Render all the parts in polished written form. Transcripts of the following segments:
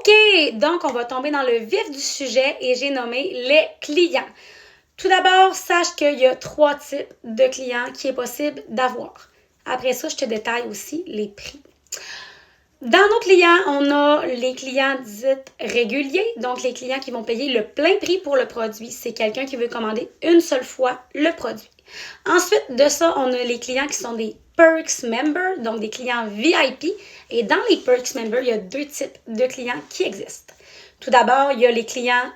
OK, donc on va tomber dans le vif du sujet et j'ai nommé les clients. Tout d'abord, sache qu'il y a 3 types de clients qui est possible d'avoir. Après ça, je te détaille aussi les prix. Dans nos clients, on a les clients dits réguliers, donc les clients qui vont payer le plein prix pour le produit. C'est quelqu'un qui veut commander une seule fois le produit. Ensuite de ça, on a les clients qui sont des Perks Members, donc des clients VIP. Et dans les Perks Members, il y a 2 types de clients qui existent. Tout d'abord, il y a les clients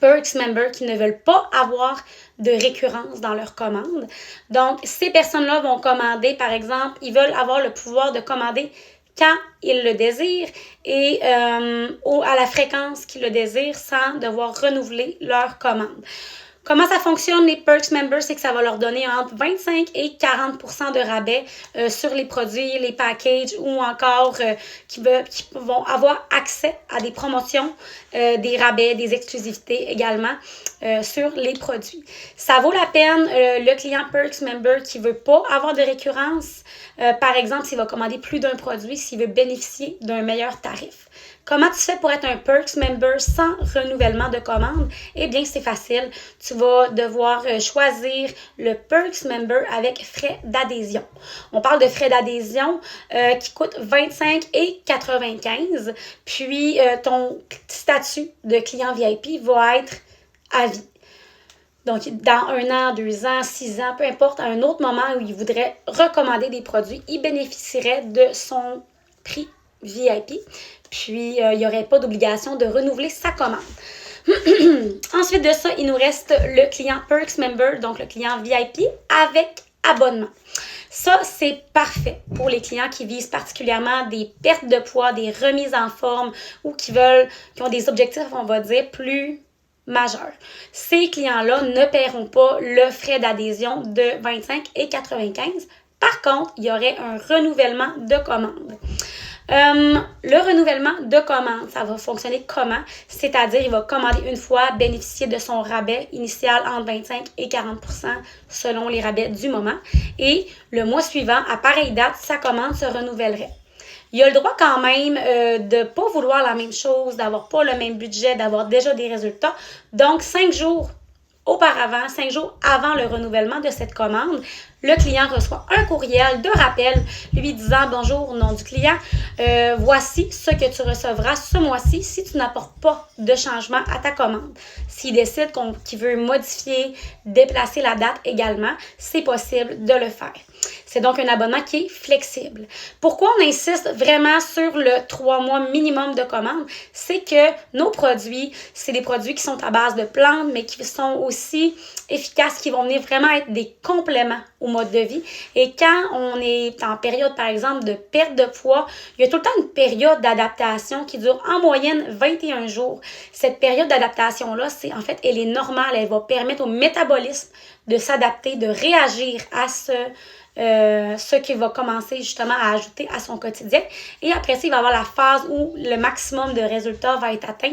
Perks Members qui ne veulent pas avoir de récurrence dans leur commande. Donc, ces personnes-là vont commander, par exemple, ils veulent avoir le pouvoir de commander quand ils le désirent et à la fréquence qu'ils le désirent sans devoir renouveler leur commande. Comment ça fonctionne, les Perks Members? C'est que ça va leur donner entre 25 et 40% de rabais sur les produits, les packages ou encore qui vont avoir accès à des promotions, des rabais, des exclusivités également sur les produits. Ça vaut la peine, le client Perks Member qui ne veut pas avoir de récurrence, par exemple, s'il va commander plus d'un produit, s'il veut bénéficier d'un meilleur tarif. Comment tu fais pour être un Perks Member sans renouvellement de commande? Eh bien, c'est facile. Tu vas devoir choisir le Perks Member avec frais d'adhésion. On parle de frais d'adhésion qui coûtent 25 et 95. Puis, ton statut de client VIP va être à vie. Donc, dans 1 an, 2 ans, 6 ans, peu importe, à un autre moment où il voudrait recommander des produits, il bénéficierait de son prix VIP. Puis, il n'y aurait pas d'obligation de renouveler sa commande. Ensuite de ça, il nous reste le client Perks Member, donc le client VIP avec abonnement. Ça, c'est parfait pour les clients qui visent particulièrement des pertes de poids, des remises en forme ou qui ont des objectifs, on va dire, plus majeurs. Ces clients-là ne paieront pas le frais d'adhésion de 25 et 95. Par contre, il y aurait un renouvellement de commande. Le renouvellement de commande, ça va fonctionner comment? C'est-à-dire, il va commander une fois, bénéficier de son rabais initial entre 25 et 40% selon les rabais du moment. Et le mois suivant, à pareille date, sa commande se renouvellerait. Il a le droit quand même de ne pas vouloir la même chose, d'avoir pas le même budget, d'avoir déjà des résultats. Donc, 5 jours auparavant, 5 jours avant le renouvellement de cette commande, le client reçoit un courriel de rappel lui disant « Bonjour, au nom du client, voici ce que tu recevras ce mois-ci si tu n'apportes pas de changement à ta commande. » S'il décide qu'il veut modifier, déplacer la date également, c'est possible de le faire. C'est donc un abonnement qui est flexible. Pourquoi on insiste vraiment sur le 3 mois minimum de commande? C'est que nos produits, c'est des produits qui sont à base de plantes, mais qui sont aussi efficaces, qui vont venir vraiment être des compléments au mode de vie. Et quand on est en période, par exemple, de perte de poids, il y a tout le temps une période d'adaptation qui dure en moyenne 21 jours. Cette période d'adaptation-là, elle est normale. Elle va permettre au métabolisme de s'adapter, de réagir à ce qu'il va commencer justement à ajouter à son quotidien. Et après ça, il va y avoir la phase où le maximum de résultats va être atteint.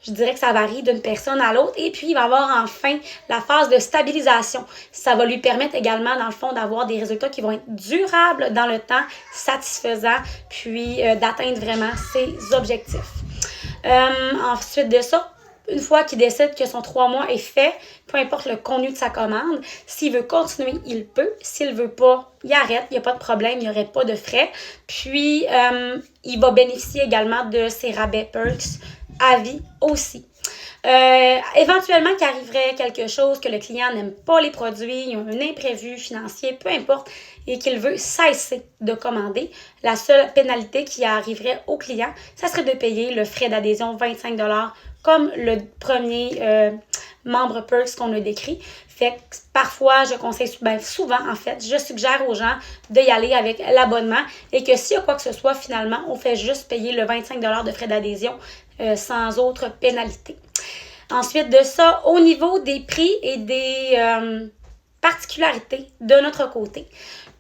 Je dirais que ça varie d'une personne à l'autre. Et puis, il va y avoir enfin la phase de stabilisation. Ça va lui permettre également, dans le fond, d'avoir des résultats qui vont être durables dans le temps, satisfaisants, puis d'atteindre vraiment ses objectifs. Ensuite de ça, une fois qu'il décide que son 3 mois est fait, peu importe le contenu de sa commande, s'il veut continuer, il peut. S'il veut pas, il arrête, il n'y a pas de problème, il n'y aurait pas de frais. Puis, il va bénéficier également de ses rabais Perks à vie aussi. Éventuellement qu'il arriverait quelque chose, que le client n'aime pas les produits, il y a un imprévu financier, peu importe, et qu'il veut cesser de commander, la seule pénalité qui arriverait au client, ça serait de payer le frais d'adhésion 25 $ comme le premier membre Perks qu'on a décrit. Fait que parfois, je conseille, souvent en fait, je suggère aux gens d'y aller avec l'abonnement et que s'il y a quoi que ce soit, finalement, on fait juste payer le 25 $ de frais d'adhésion sans autre pénalité. Ensuite de ça, au niveau des prix et des particularités de notre côté,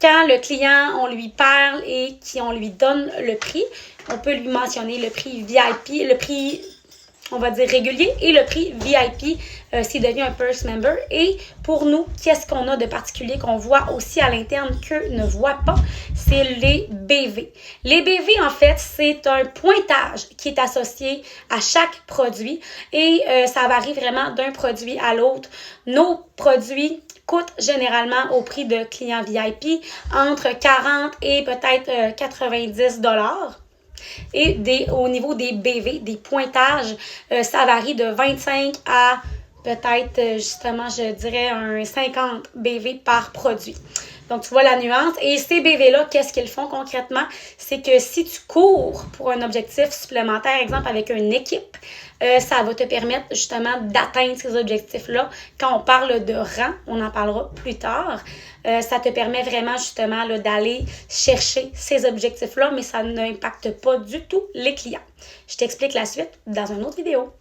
quand le client, on lui parle et qu'on lui donne le prix, on peut lui mentionner le prix VIP, le prix on va dire régulier, et le prix VIP s'il devient un Perks Member. Et pour nous, qu'est-ce qu'on a de particulier qu'on voit aussi à l'interne qu'eux ne voient pas? C'est les BV. Les BV, en fait, c'est un pointage qui est associé à chaque produit et ça varie vraiment d'un produit à l'autre. Nos produits coûtent généralement au prix de clients VIP entre 40 et peut-être 90 $. Et au niveau des BV, des pointages, ça varie de 25 à peut-être, justement, je dirais un 50 BV par produit. Donc, tu vois la nuance. Et ces BV-là, qu'est-ce qu'ils font concrètement? C'est que si tu cours pour un objectif supplémentaire, exemple avec une équipe, ça va te permettre justement d'atteindre ces objectifs-là. Quand on parle de rang, on en parlera plus tard, ça te permet vraiment justement là, d'aller chercher ces objectifs-là, mais ça n'impacte pas du tout les clients. Je t'explique la suite dans une autre vidéo.